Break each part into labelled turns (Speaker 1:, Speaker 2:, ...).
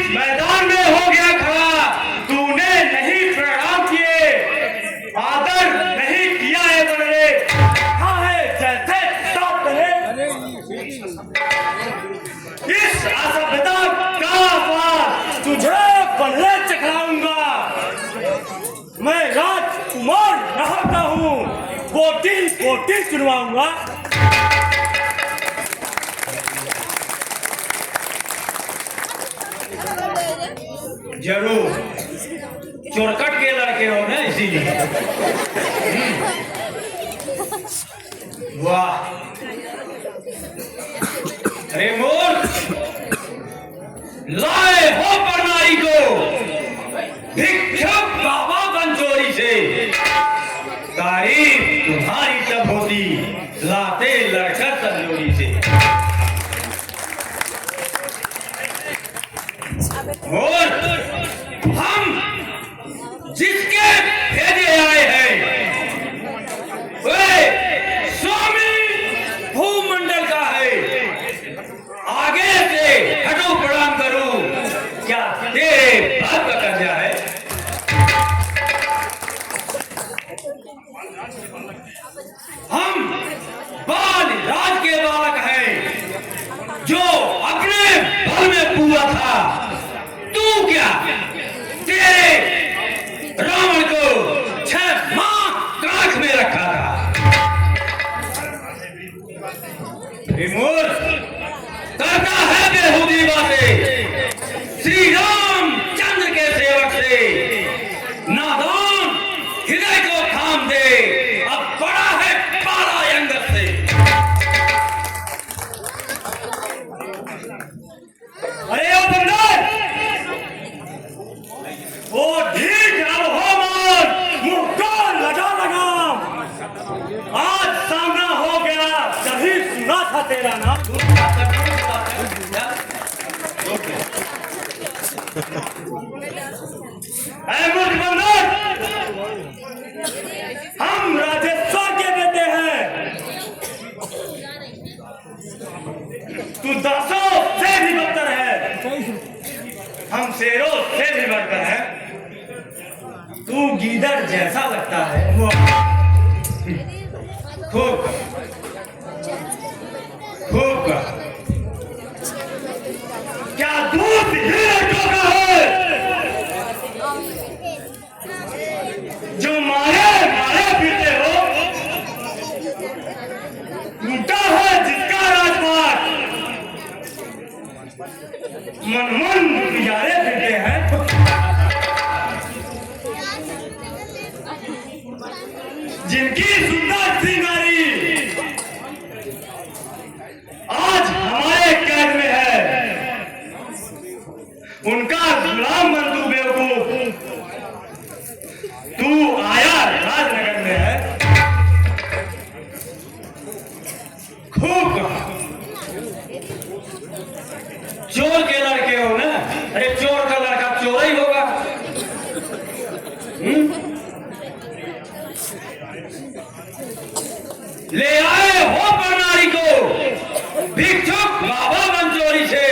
Speaker 1: मैदान में हो गया खड़ा, तूने नहीं प्रणाम किए, आदर नहीं किया है बड़े, हाँ है जैसे सब कहे। इस असभ्यता का वार तुझे पल्ले चखलाऊंगा। मैं राजकुमार नहाता हूँ, बोटी बोटी चुनवाऊंगा। जरूर चोरकट के लड़के हो ना, इसीलिए। वाह, अरे मोर लाए हो परनाई को भिक्षुक बाबा बंजोरी से, तारीफ तुम्हारी तब होती लाते लड़का तंजोरी से। और हम जिसके भेजे आए हैं वे स्वामी भूमंडल का है। आगे से हटो प्रणाम करूं, क्या तेरे बाप का कर्जा है? हम बाल राज के बालक हैं, जो अपने बल में पूरा था। तू क्या, तेरे रावण को 6 माह काख में रखा था। विमूर करता है बेहूदी बातें श्री रामचंद्र के सेवक से, नादान हृदय को थाम दे, अब बड़ा है पाला अंगद से। अरे ओ बंदर, वो ढीठ अब हो मान, मुंह को लगा लगाम। आज सामना हो गया, तभी सुना था तेरा नाम। ऐ मूर्ख बंदर, हम राजेश्वर के बेटे हैं, तू दासों से भी बदतर है, हम शेरों से भी बदतर है। तू गीदड़ जैसा लगता है। खूब खूब क्या दूध ही लड़कों का है, जो मारे मारे फिरते हो? लूटा है जिसका राजपाट, मन गुजारे फिरते हैं। जिनकी सुंदर सी नारी आज हमारे कैद में है, उनका गुलाम बन तू बेवकूफ। तू आया राजनगर में है, खूब चोर के लड़के हो ना। अरे चोर का लड़का चोर ही होगा। ले आए हो प्रणाली को भिक्षुक बाबा बंजोरी से,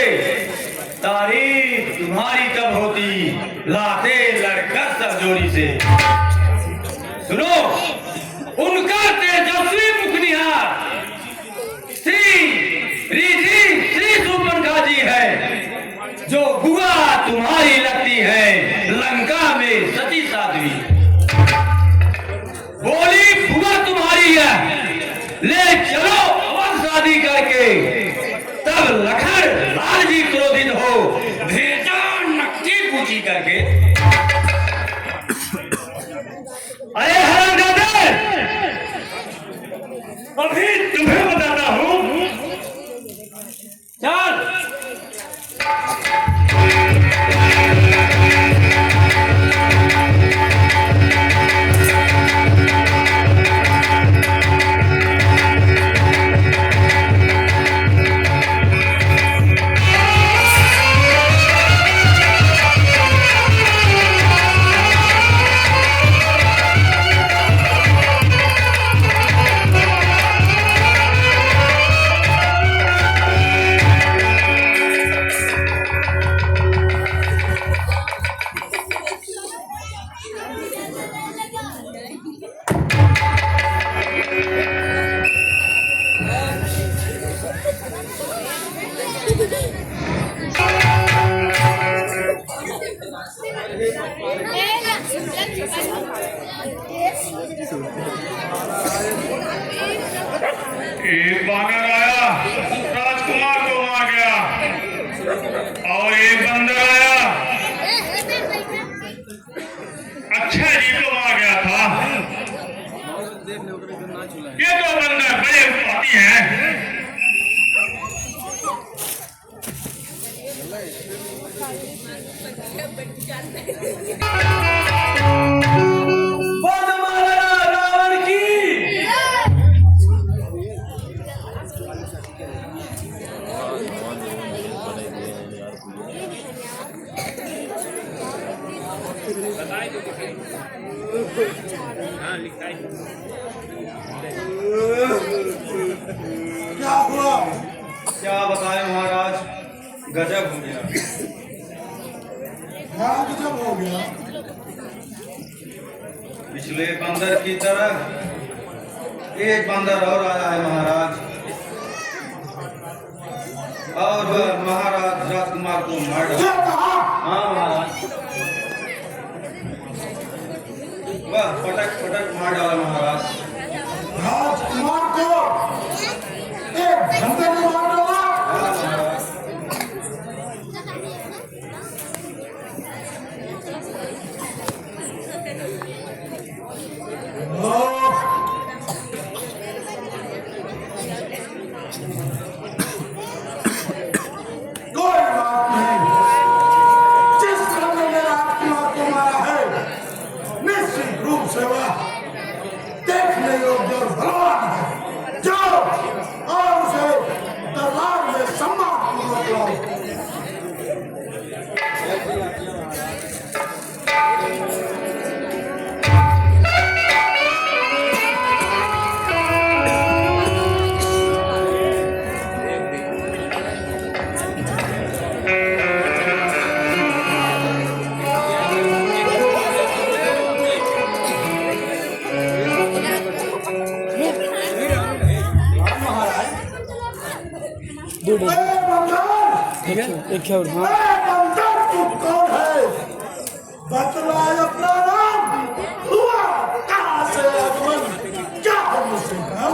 Speaker 1: तारीफ तुम्हारी तब होती लाते लड़कर सरजोरी से। सुनो, उनका तेजस्वी मुखनिहार श्री रिधि श्री सुपन जी है,
Speaker 2: एक बानर आया, राजकुमार को मार गया, और एक बंदर आया, अक्षय जी को मार गया था। ये दो बंदर बड़े उत्पाती हैं।
Speaker 1: रावण की
Speaker 3: क्या हुआ?
Speaker 1: क्या बताएं महाराज, गजब हो गया।
Speaker 3: क्या गजब हो गया?
Speaker 1: पिछले बंदर की तरह एक बंदर और आया है महाराज, और वह महाराज राजकुमार को मार डाला।
Speaker 3: क्या कहा?
Speaker 1: हाँ महाराज, वह पटक पटक मार डाला महाराज।
Speaker 3: राजकुमार को एक बंदर ने मार डाला।
Speaker 1: हाँ महाराज,
Speaker 3: कोई बात नहीं, जिस बंदर ने राजकुमार को मारा है निश्चित रूप से वह देखने योग्य और बलवान है। जाओ और उसे दरबार में सम्मान पूर्वक लाओ।
Speaker 4: एक और
Speaker 3: बंदर तू कौन है? बतलाए अपना नाम, हुआ कहाँ से आगमन, क्या है मुझसे काम?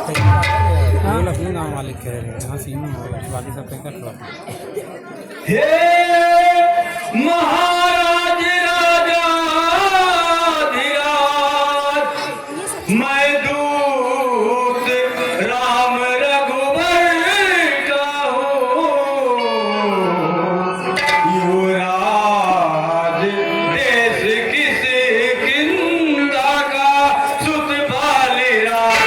Speaker 4: लखनऊ गाँव मालिक है यहाँ सीन वाली सब कहीं का
Speaker 1: हे महाराज राजाधिराज, मैं दूत राम रघुवर का हूँ, युवराज देश किस किंदा का सुत बाली राज।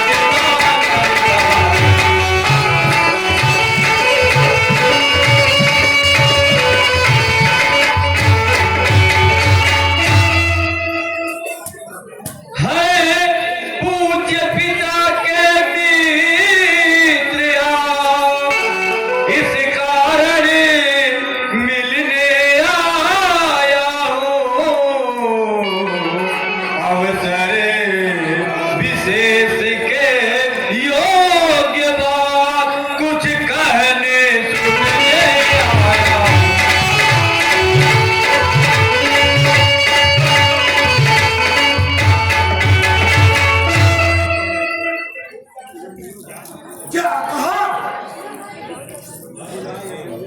Speaker 3: क्या कहा?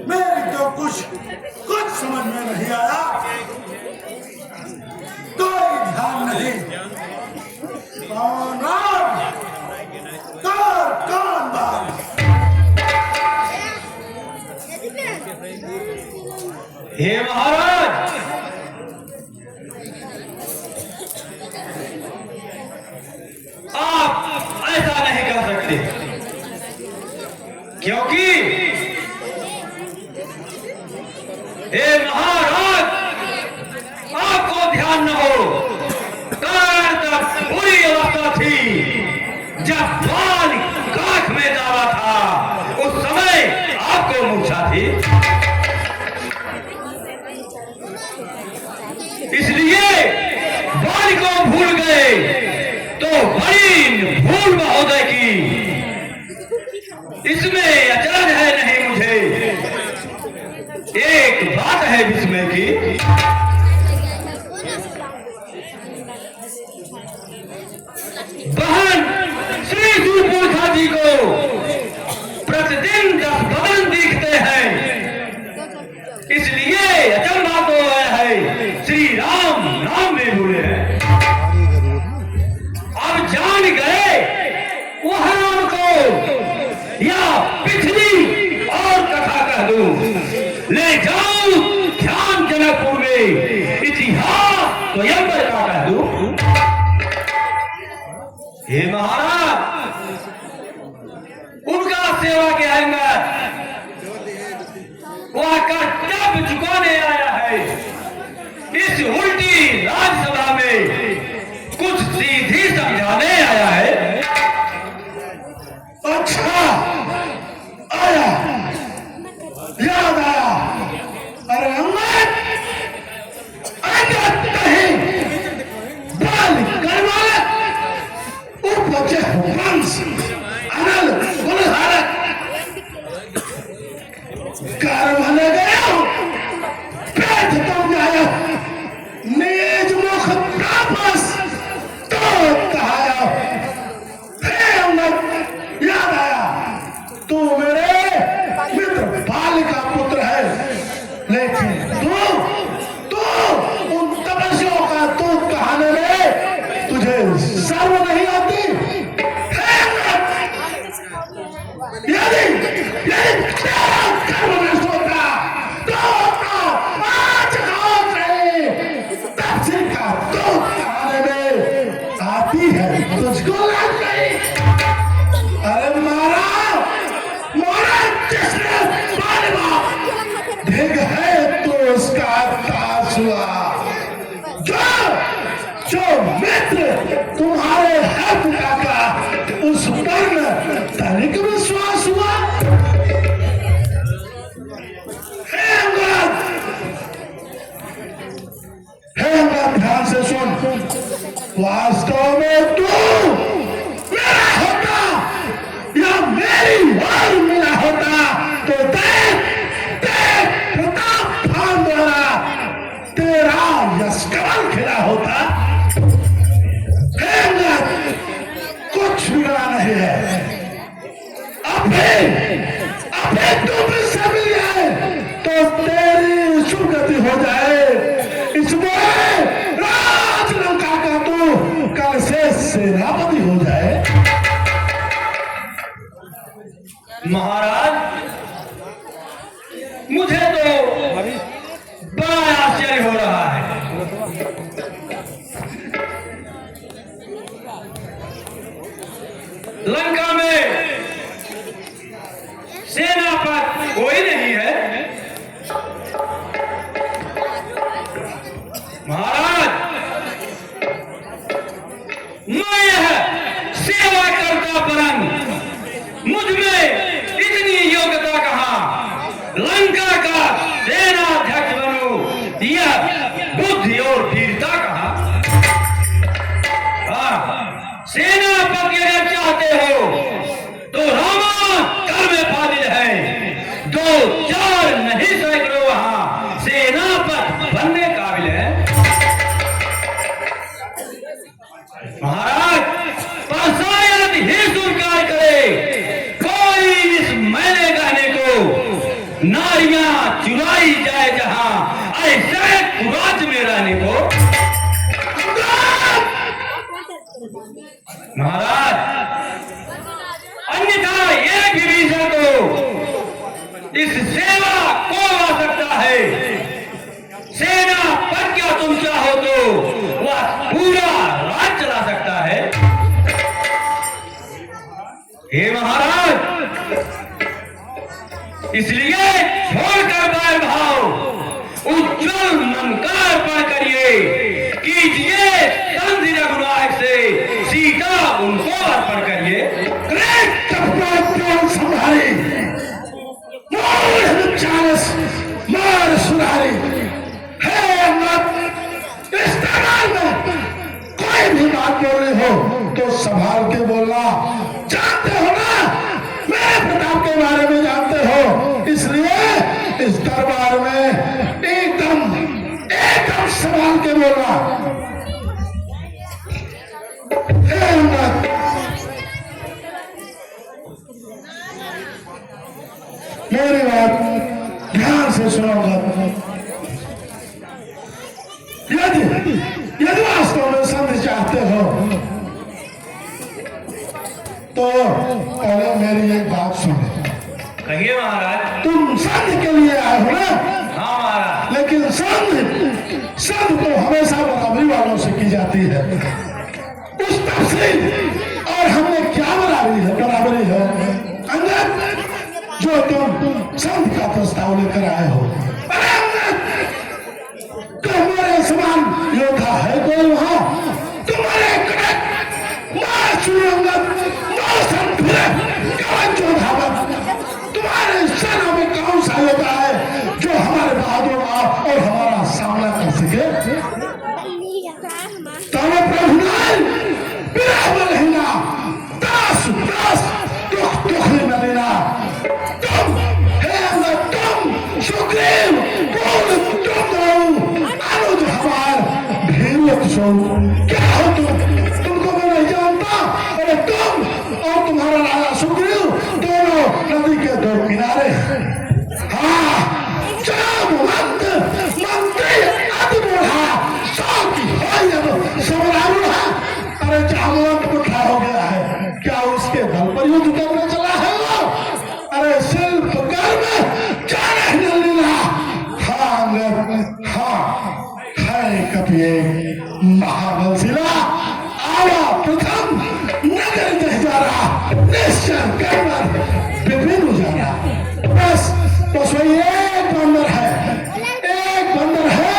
Speaker 3: मेरी तो कुछ समझ में नहीं आया। कोई ध्यान नहीं। कौन बात?
Speaker 1: हे महाराज, आप ऐसा नहीं कर सकते, क्योंकि हे महाराज, आपको ध्यान न हो, कारण तब बुरी अवस्था थी जब बाल काख में डाला था, उस समय आपको मूर्छा थी। इसलिए बाल को भूल गए तो बड़ी भूल महोदय की, इसमें अचरज है नहीं मुझे। एक बात है विस्मय की, इसलिए अचंभा तो है श्री राम नाम में भूले हैं। अब जान गए वह राम को या पिछली और कथा कह दूं, ले जाऊं ध्यान जनकपुर में इतिहास स्वयंवर का कह दूं। हे महाराज, उनका सेवा के अंदर वह कर्तव्य चुकाने आया है। इस उल्टी राज्यसभा में कुछ सीधी समझाने आया है।
Speaker 3: अच्छा आया, याद आया। अरे अम्मत अंगत नहीं, बाल करवालत उपजे वंश अनल कुलहारत कारवाने गया पेट तो जाया निज मुख तापस तो कहाया। हे अम्मत याद आया, तू मेरे मित्र बाल का पुत्र है, लेकिन तू उन तपस्वियों का दूध कहाने में तुझे शर्म नहीं आती। हे अम्मत, यदि तेरा कर्म नष्ट होता तो आज गाँव से तपस्वी का दूध कहाने में आती है, तुझको लाज नहीं। अरे मारा जिसने ढेग है तो उसका ताश हुआ। जो मित्र तुम्हारे है पिता का, उस पर तनिक विश्वास हुआ। हे अंगद, ध्यान से सुन। वास्तव में तू मेरा होता या मेरी वार मिला होता तो प्रताप खान द्वारा तेरा यशकमल खिला होता। कुछ बिगड़ा नहीं है। अभी तुम इससे मिल जाए तो तेरी सुगति हो जाए। इसमें राजलंका का तू कल से सेनापति हो जाए।
Speaker 1: महाराज, मुझे तो बड़ा आश्चर्य हो रहा है। लंका में सेना पर कोई नहीं है। महाराज, मैं यह सेवा करता परंतु मुझ में इतनी योग्यता कहां, लंका का सेनाध्यक्ष बनूं, यह बुद्धि और वीरता कहां। सेनापति अगर चाहते हो तो रामा कर में फादिल है, 2-4 नहीं सैकड़ों वहां सेनापति बनने काबिल है। महाराज, शायद ही स्वीकार करे कोई इस मैंने कहने को नारियां चुराई जाए जहां ऐसे कुराज में रहने को। महाराज, अन्यथा एक विभीषण को इस सेवा को आ सकता है। सेना पर क्या तुम चाहो तो वह पूरा राज चला सकता है। हे महाराज, इसलिए छोड़कर बैर भाव उज्जवल मन का अर्पण करिए, कीजिए संधि रघुनायक से सीता उनको अर्पण करिए।
Speaker 3: संभारी मार सुधारी। है इस्तेमाल में कोई भी बात बोल रही हो तो संभाल के बोलना। जानते हो ना, मेरे प्रताप के बारे में जानते हो, इसलिए इस दरबार में एकदम संभाल के बोलना। मेरी बात ध्यान से सुनोगा। तो पहले मेरी एक बात सुनो।
Speaker 1: कहिए महाराज।
Speaker 3: तुम संघ के लिए आए हो ना?
Speaker 1: हाँ महाराज।
Speaker 3: लेकिन संघ तो हमेशा बराबरी वालों से की जाती है। उस तफसील और हमने क्या बराबरी है अंगद, जो तुम संघ का प्रस्ताव लेकर आए हो? अरे अंगद, तो हमारे समान योद्धा है कोई वहां? तुम्हारे तुम्हारे सेना में कौन सा योद्धा है जो हमारे बहादुर और हमारा सामना कर सके? तब प्रभु बिना दास दुख न देना। तुम सुग्रीव अनुज हमार क्या हो तुमको मैं नहीं जानता। अरे तुम और तुम्हारा राजा सुग्रीव दोनों नदी के दो किनारे। हाँ, जब मंत्री आदि बोला सौ की अरे जामवंत को क्या हो गया है? क्या उसके दल पर युद्ध करने चला है वो? अरे शिल्प कर्म जाने न लेना। हाँ है कभी महाबलशिला आवा प्रथम नगर जहजारा निश्चय कर विभिन्न हो जाना। बस वही एक बंदर है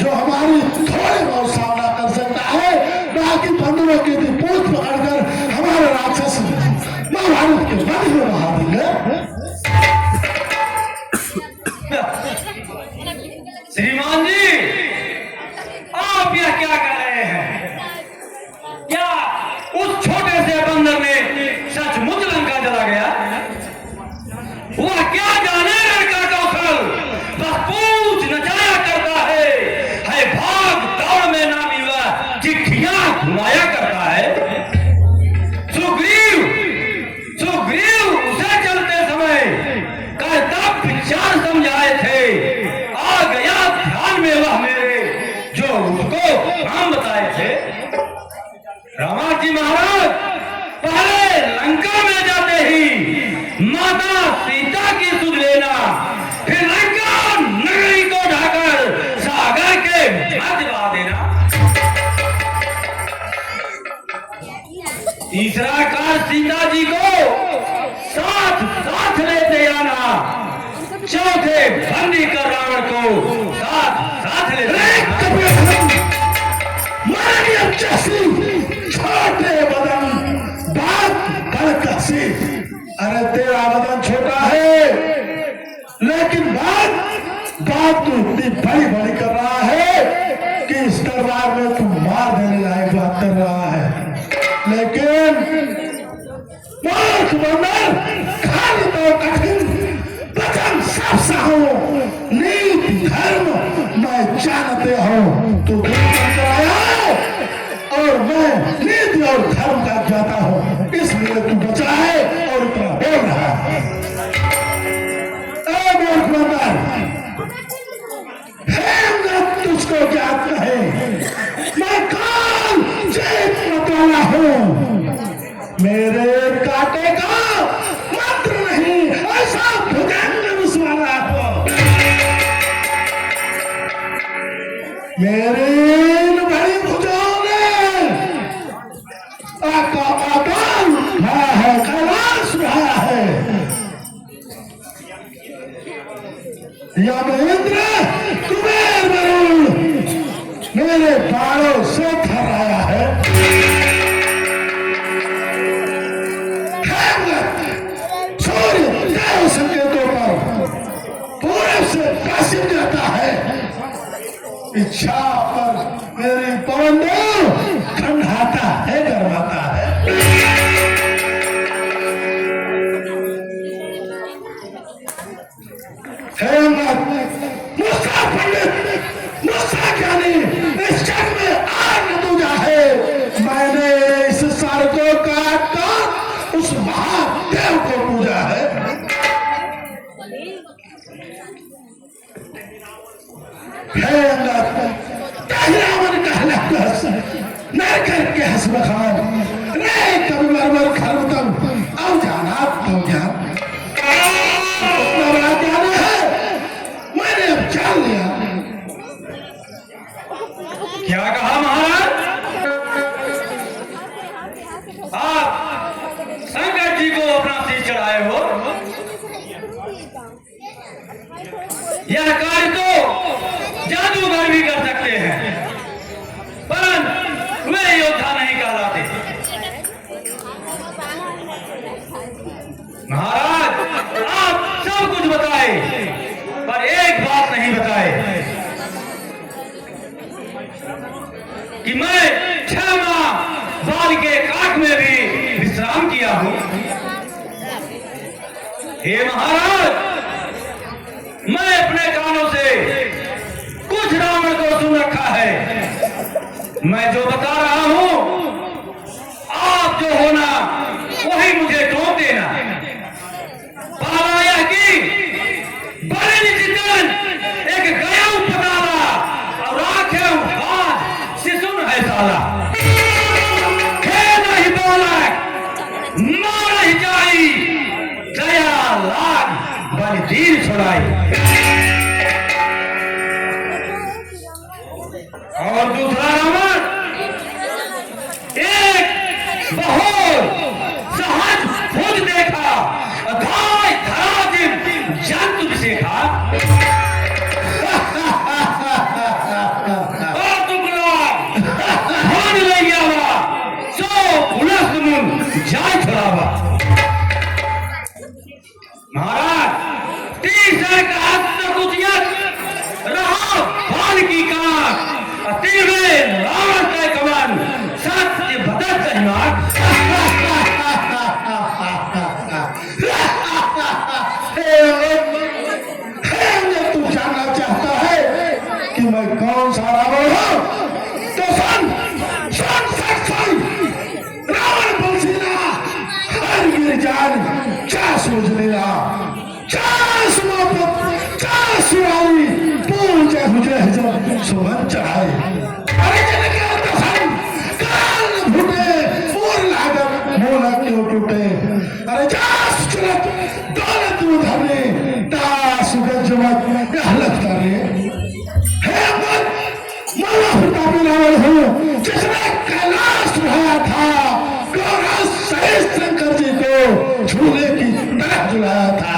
Speaker 3: जो हमारी थोड़ी बहुत सामना कर सकता है। बाकी बंदरों की पूछ पकड़कर हमारे राक्षस महाभारत के वध में बहा देंगे।
Speaker 1: श्रीमान जी, आप यह क्या कर रहे हैं? क्या उस छोटे से बंदर ने सचमुच लंका चला गया? वह क्या जाने लड़का कौशल, बस पूछ नचाया करता है भाग दौड़ में नामी हुआ चिट्ठियां घुमाया करता है। सुग्रीव उसे चलते समय कर्तव्य विचार समझाए थे। आ गया ध्यान में वह मेरे जो उसको हम बताए थे। रामा जी महाराज पहले लंका में जाते ही माता सीता की सुध लेना, फिर लंका नगरी को ढाकर सागर के मध्य बहा देना। तीसरा कार्य सीता जी को साथ लेते आना। चौथे बंदी कर रावण को साथ लेते
Speaker 3: छोटे बदन बात कड़कसी। अरे तेरा बदन छोटा है, लेकिन बात तू इतनी बड़ी कर रहा है कि इस दरबार में तू मार देने लायक बात कर रहा है। लेकिन मूर्ख बंदर, खाली तो कठिन वचन सब सहो, नीति धर्म मैं जानते हो। तू आया और मैं नीति और धर्म का जाता हूँ, इसलिए तू बचा है और इतना बोल रहा है। मूर्ख बंदर, तुझको ज्ञात है मैं कौन जीत मतवाला हूँ। मेरे कांटे का मंत्र नहीं, ऐसा भुजंग विस्वाला हो। मेरे इन बड़ी भुजाओं ने आकाश उठाया है, कैलाश उठाया है। यमइंद्र कुबेर वरुण मेरे बाणों से थर्राया है। सूर्य देव संकेतों पर पूरब से पश्चिम जाता है। इच्छा पर मेरी पवन देव ठंडाता है, गरमाता है। मुस्ता पंडित, मुस्ता ज्ञानी, इस जग में आग दूजा है। मैंने इस सर को काट कर उस महादेव को पूजा है। रावण कहला नरकर के हसब खान रे कभी मरमर खरबतम
Speaker 1: कार्य तो जादूगर भी कर सकते हैं, परंतु वे योद्धा नहीं कहलाते। महाराज, आप सब कुछ बताए, पर एक बात नहीं बताए कि मैं 6 माह बाल के काट में भी विश्राम किया हूं। हे महाराज, मैं अपने कानों से कुछ रावण को सुन रखा है। मैं जो बता रहा हूं, आप जो होना वही मुझे टोक देना। पाया कि बड़े निचितन एक गया पताला और आंखें उठा शिशुन है साला। खेल नहीं बालक, मार ही जाई, दया लाग बलदीर छुड़ाई। और दूसरा रावण एक बहुत सहज खुद देखा अथाय धराजिम जंतु भी देखा। मान लिया सो पुलिस मुन जाय छुड़ावा। महाराज, तीसरे का हस्त कुचियत रहा बाल की काट, तीसरे रावण का कमान सत्य बदल सहमाग।
Speaker 3: तू जानना चाहता है कि मैं कौन सा रावण हूं, तो सुन सुन सुन रावण बंसीला हर गिरजान क्या सोच लेना, क्या सुनाई पूजा हुए जब सुमन चढ़ाए। अरे जन क्या दसन काल फूटे फूल लागत मोला क्यों टूटे। अरे जास चलत दौलत उधरने दास गजमत हालत करे। हे मन माला फुटा बिलावल हूँ जिसने कैलाश उठाया था, गौरव सहित शंकर जी को झूले की तरह झुलाया था।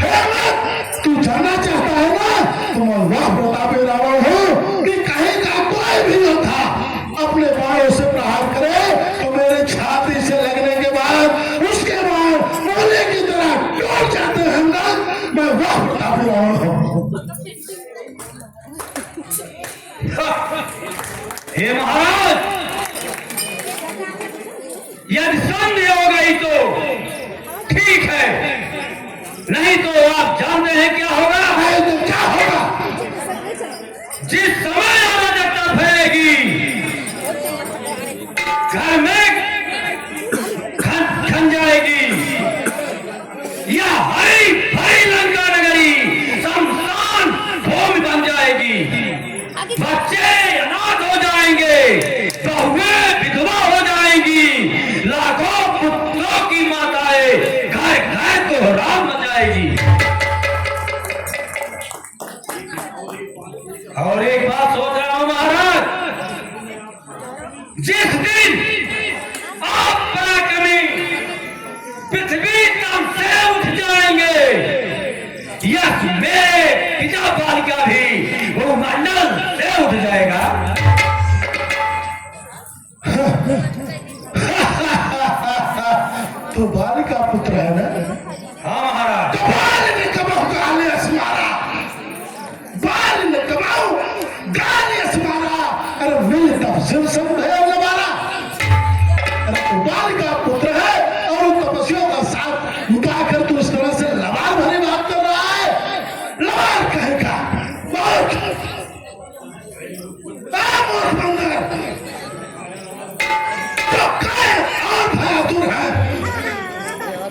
Speaker 3: हे मन, तू जानना चाहता है ना, तो मैं वह प्रतापी रावण हूँ कि कहीं का कोई भी योद्धा अपने बाणों से प्रहार करे तो मेरे छाती से लगने के बाद उसके बाद मोले की तरह टूट जाते हैं। मैं वह प्रतापी रावण हूँ।
Speaker 1: हे महाराज, यदि संदेह हो गई तो ठीक है, नहीं तो आप जानते हैं क्या होगा।
Speaker 3: क्या होगा?
Speaker 1: जिस समय अराजकता फैलेगी, घर में खन जाएगी, या हरी भरी लंका नगरी शमशान भूमि बन जाएगी। बच्चे अनाथ हो जाएंगे, बहुएं विधवा हो जाएंगी, लाखों पुत्रों की माताएं घर घर को राम बन जाएगी। और एक बात सोच रहा हूं महाराज, जिस दिन आप पराक्रमी पृथ्वी तम से उठ जाएंगे, यह मेरे पिता बालिका भी वो मंडल से उठ जाएगा।
Speaker 3: तो बालिका पुत्र है ना?
Speaker 1: हाँ महाराज।
Speaker 3: तो बाल ने कमाओ गाले अस्मारा, बाल ने कमाओ गाले अस्मारा। अरे मिल तब सिर सब है लबारा। अरे तो बालिका पुत्र है और उन तपस्वियों का साथ उठाकर तू इस तरह से लबार भरी बात कर रहा है। लबार कहेगा मूर्ख बंदर, तो कहे और भयातुर है।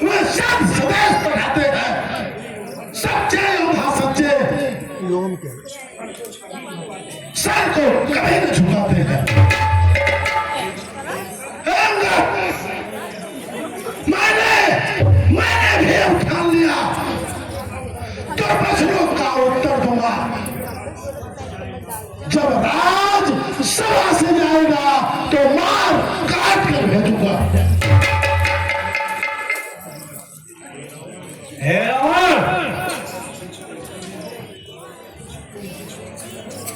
Speaker 3: वे सब सदैव पढ़ाते हैं, सच्चे योद्धा सच्चे सर को कभी न झुकाते हैं। मैंने भी उठा लिया तो प्रश्नों का उत्तर दूंगा। जब राज सभा से जाएगा तो मार काट कर भेजूंगा।
Speaker 1: हे रावण,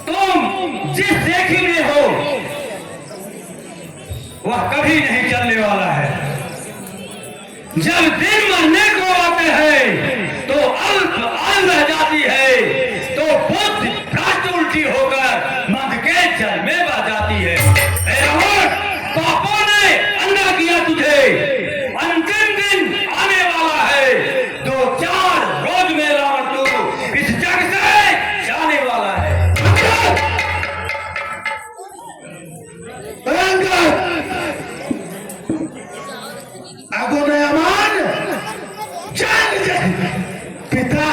Speaker 1: तुम जिस देखी में हो वह कभी नहीं चलने वाला है। जब दिन मरने को आते हैं तो अल्प आयु रह जाती है, तो बुद्धि भ्रष्ट उल्टी होकर मंद के जल में बह जाती है। पापों ने अंधा किया तुझे, अंतिम दिन आने वाला है, 2-4 रोज में रावण तू इस जग से जाने वाला है।
Speaker 3: पिता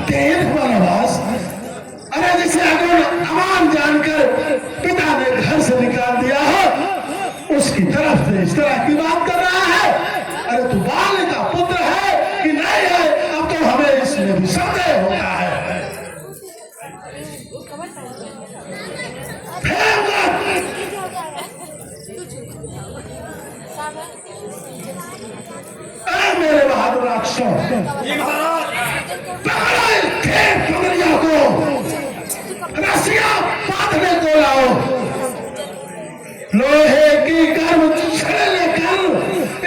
Speaker 3: देव वनवास, अरे जिसे अमान जानकर पिता ने घर से निकाल दिया हो उसकी तरफ से इस तरह की बात कर रहा है। अरे तू बाल का पुत्र है कि नहीं है, अब तो हमें इसमें भी संदेह होता है। मेरे बहादुर राक्षसों, पगड़िया को रस्सियां बांधने को लाओ, लोहे की गर्म छड़े लेकर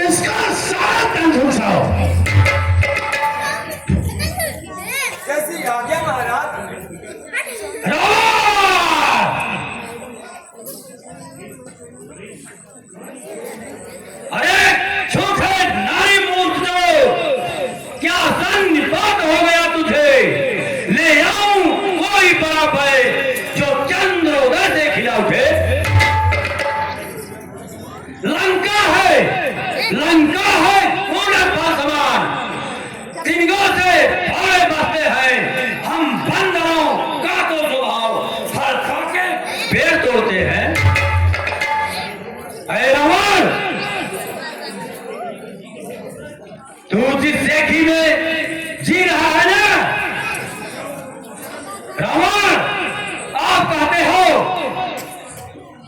Speaker 3: इसका सारा तन झुलसाओ।
Speaker 5: कैसी आज्ञा महाराज?
Speaker 1: अरे झूठे नारी मूर्ख, क्या बात हो गया तुझे? ले आऊं कोई बड़ा है जो चंद्रोदय से खिला उठे। लंका है पूरा पासवान, तिनकों से भाड़े बसते हैं। हम बंदरों का तो स्वभाव फल खा के पेड़ तोड़ते हैं। अरे रावण, तू जिस देखी में जी रहा है ना रावण, आप कहते हो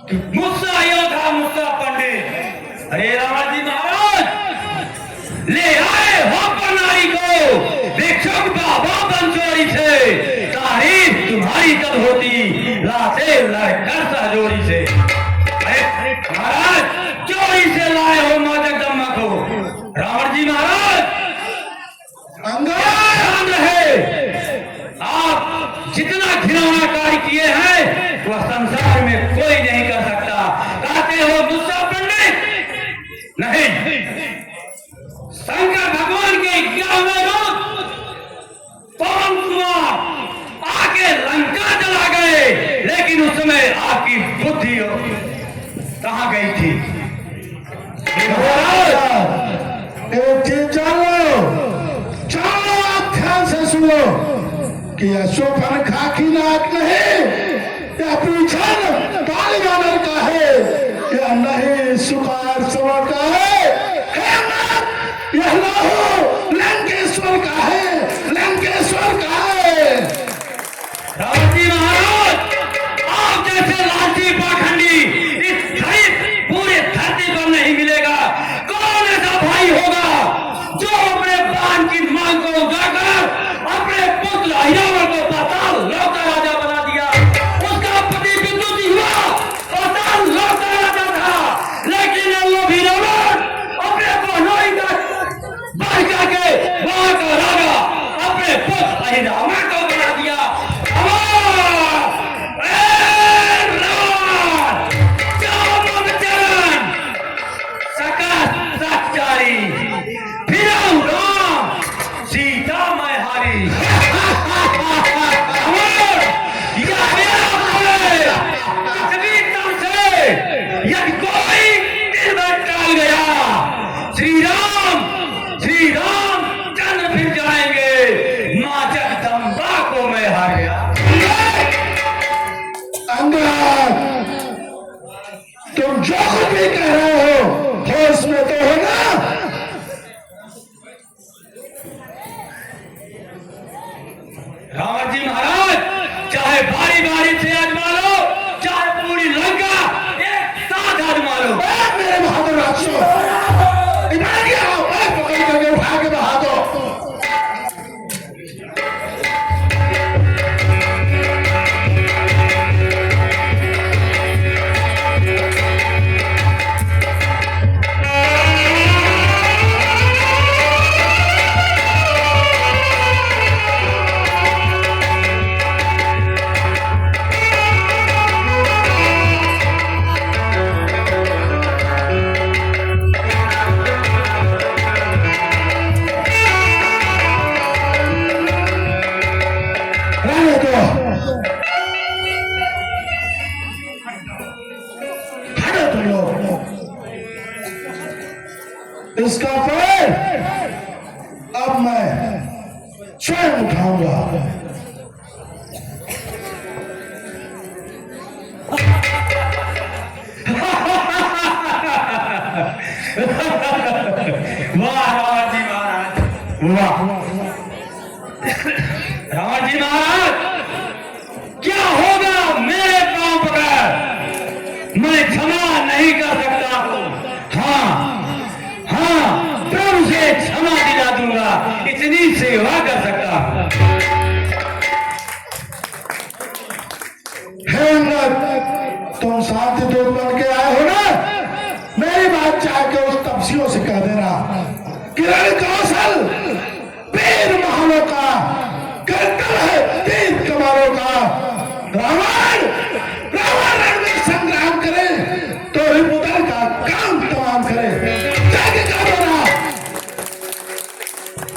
Speaker 1: कि मुस्सा योद्धा मुस्सा पंडित। अरे रावण जी महाराज, ले आए हो नारी को भिक्षुक बाबा बंचोरी से, तारीफ तुम्हारी कब होती लाते लड़कर सहजोरी से। अरे महाराज, चोरी से लाए हो मां जगदम्बा को। रावण जी महाराज, ध्यान रहे, आप जितना घिनौना कार्य किए हैं वह संसार में कोई नहीं कर सकता। कहते हो गुस्सा पंडित, नहीं, शंकर भगवान के 11वें रूप पवन कुमार आके लंका चला गए, लेकिन उस समय आपकी बुद्धि कहां गई थी?
Speaker 3: एक चीज जानो, आप ध्यान से सुनो कि यह शोभन खाकी नाक नहीं, यह पीछन काली बानर का है, यह नहीं सुकार सवर का है। यह लहू लंकेश्वर का है, लंकेश्वर का है।
Speaker 1: रावती महाराज, आप जैसे लालची पाखंडी इस पूरे धरती पर नहीं मिलेगा। कौन ऐसा भाई होगा जो अपने प्राण की मांग को उजागर अपने पुत्र अहिरावण को पाताल लोक का राजा बना दिया? उसका पति विद्युत हुआ पाताल लोक का राजा था, लेकिन वो भी रावण अपने बहनोई का बाहर करके वहां का राजा अपने पुत्र अहिरावण को बना दिया। श्री राम चंद्र फिर जाएंगे, मां जगदम्बा को मैं हार गया।
Speaker 3: अंगद, तुम जो कुछ भी कह रहे हो होश में तो हो ना?
Speaker 1: रावण जी महाराज, चाहे बारी बारी से आजमा लो, चाहे पूरी लंका एक साथ आजमा लो।
Speaker 3: मेरे बहादुर राक्षसों, इधर क्या हो? पकड़ करके उठा के बहा दो। इसका पेड़ अब मैं स्वयं उठाऊंगा।
Speaker 1: वाह रावण जी महाराज, वाह रावण जी महाराज, क्या होगा मेरे पांव पकड़ मैं क्षमा नहीं कर सकता हूं। हाँ प्रभु से क्षमा दिला दूंगा, इतनी सेवा कर सकता हूं।
Speaker 3: हे इंद्र, तुम शांति दूत बन के आए हो ना, मेरी बात चाह के उस तपस्वियों से कह देना कि रण कौशल वीर महानों का कर्तव्य है तीर कमानों का। रावण रण में संग्राम करे तो रिपुदल का काम तमाम करे। जाके कह देना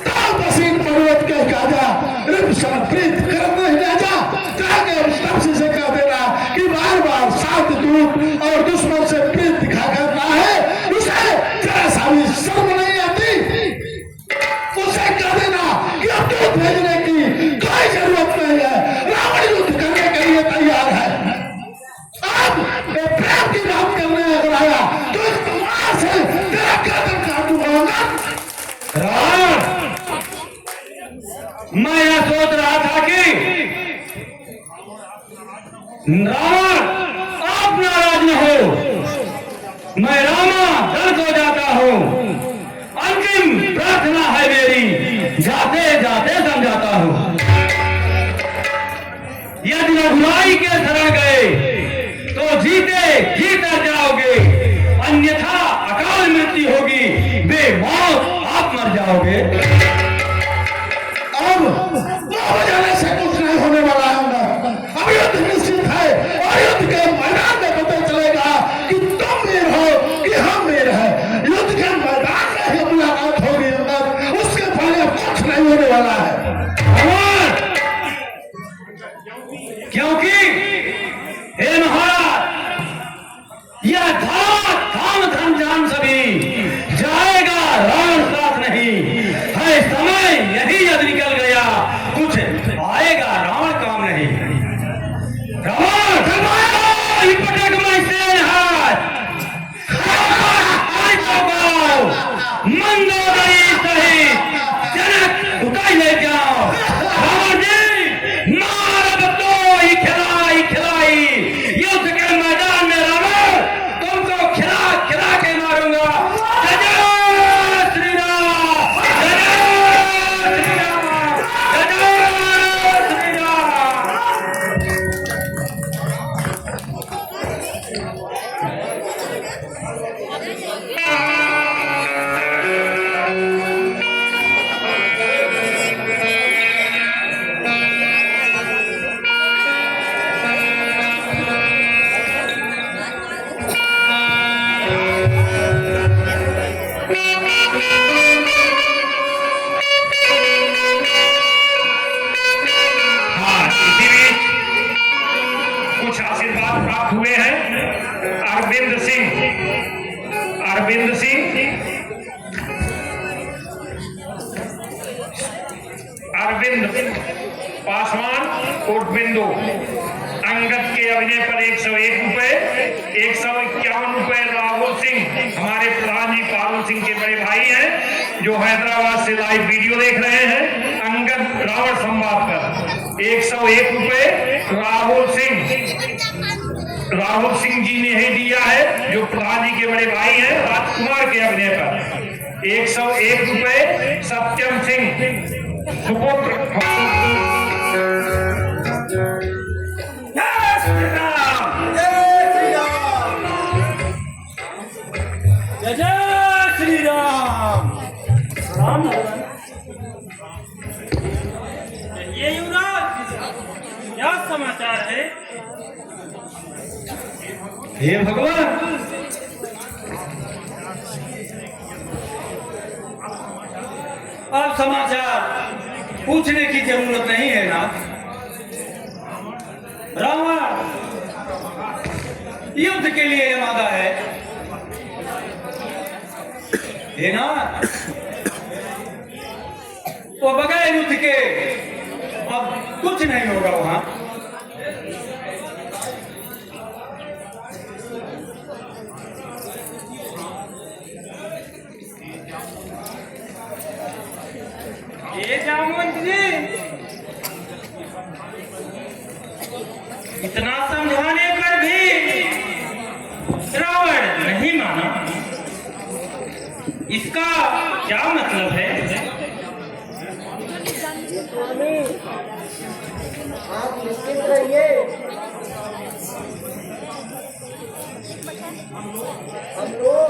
Speaker 3: तापसीन पर्वत के काजा रिपुसन प्रीत कर नहीं राजा। जाके उस तपस्वी से कह देना कि बार बार साथ दूत और दुश्मन से प्रीत दिखा करना है, उसे जरा सा भी शर्म नहीं आती। उसे कह देना कि अब दूत भेजने की कोई जरूरत नहीं है, रावण युद्ध करने के लिए तैयार है। अब प्रेम की बात करने अगर आया तो इस कुमार से तेरा गर्दन काटूंगा।
Speaker 1: रावण, मैं यह सोच रहा था कि रावण आप नाराज न हो, मैं रामा दर्द हो जाता हूं। अंतिम प्रार्थना है मेरी, जाते जाते समझाता हूं। यदि रघुराई के शरण गए तो जीते जीते जाओगे, अन्यथा अकाल मृत्यु होगी, बेमौत आप मर जाओगे।
Speaker 3: अब जाने से कुछ नहीं होने वाला है ना। अब युद्ध निश्चित है और युद्ध के मैदान में पता चलेगा कि तुम वीर हो कि हम वीर हैं। युद्ध के मैदान में ही मुलाकात होगी, उसके पहले कुछ नहीं होने वाला है।
Speaker 1: क्योंकि हे महाराज, यह धाम धन सभी जाएगा, रावण साथ नहीं है। समय यही यदि निकल गया, कुछ आएगा रावण काम नहीं। रावण पटक मंदोदरी सहित जनक उताई ले जाओ। रावण जी मार तो ही खिलाई खिलाई, युद्ध के मैदान में रावण तुमको खिला खिला के मारूंगा। जय जय श्री राम, जय जय श्री राम, जय जय श्री राम।
Speaker 2: कुछ आशीर्वाद प्राप्त हुए हैं। अरविंद पासवान उर्फ बिंदु, अंगद के अभिनय पर 101 रुपए, 151 रुपए राहुल सिंह, हमारे प्रधान जी पारुल सिंह के बड़े भाई हैं जो हैदराबाद से लाइव वीडियो देख रहे हैं। अंगद रावण संवाद पर 101 रुपए राहुल सिंह जी ने ही दिया है, जो प्रधान जी के बड़े भाई हैं। राजकुमार के अभिनय पर 101 रुपए सत्यम सिंह सुपुत्र।
Speaker 5: जय श्री राम, जय जय श्री राम। राम ये युवराज, क्या समाचार है?
Speaker 1: हे भगवान, अब समाचार पूछने की जरूरत नहीं है ना। रावण युद्ध के लिए आमादा है। ये ना वो बगैर युद्ध के अब कुछ नहीं होगा वहां।
Speaker 5: ये जामवंत जी, इतना समझाने पर भी रावण नहीं माना। इसका क्या मतलब है?
Speaker 6: स्वामी, आप निश्चिंत रहिए। हम लोग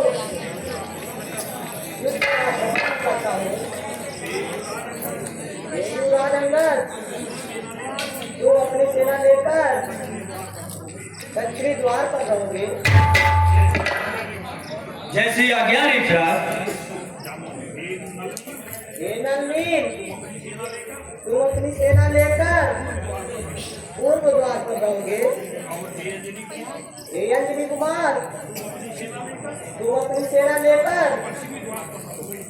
Speaker 6: युद्ध का सम्मान करता है। युवराज अंगद, जो अपनी सेना लेकर दक्षिणी द्वार पर रहोगे।
Speaker 1: जैसी आज्ञा निकला।
Speaker 6: हे नंदीन, तुम अपनी सेना लेकर पूर्व द्वार पर रहोगे। हे अंजनी कुमार, तुम अपनी सेना लेकर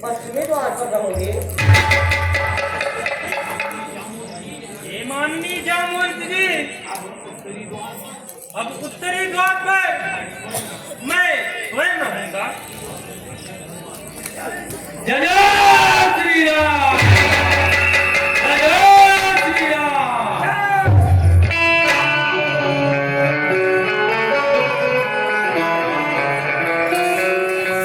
Speaker 6: पश्चिमी द्वार पर रहोगे।
Speaker 5: ये माननीय जामवंत जी, अब उत्तरी द्वार पर मैं स्वयं रहूंगा।
Speaker 1: जय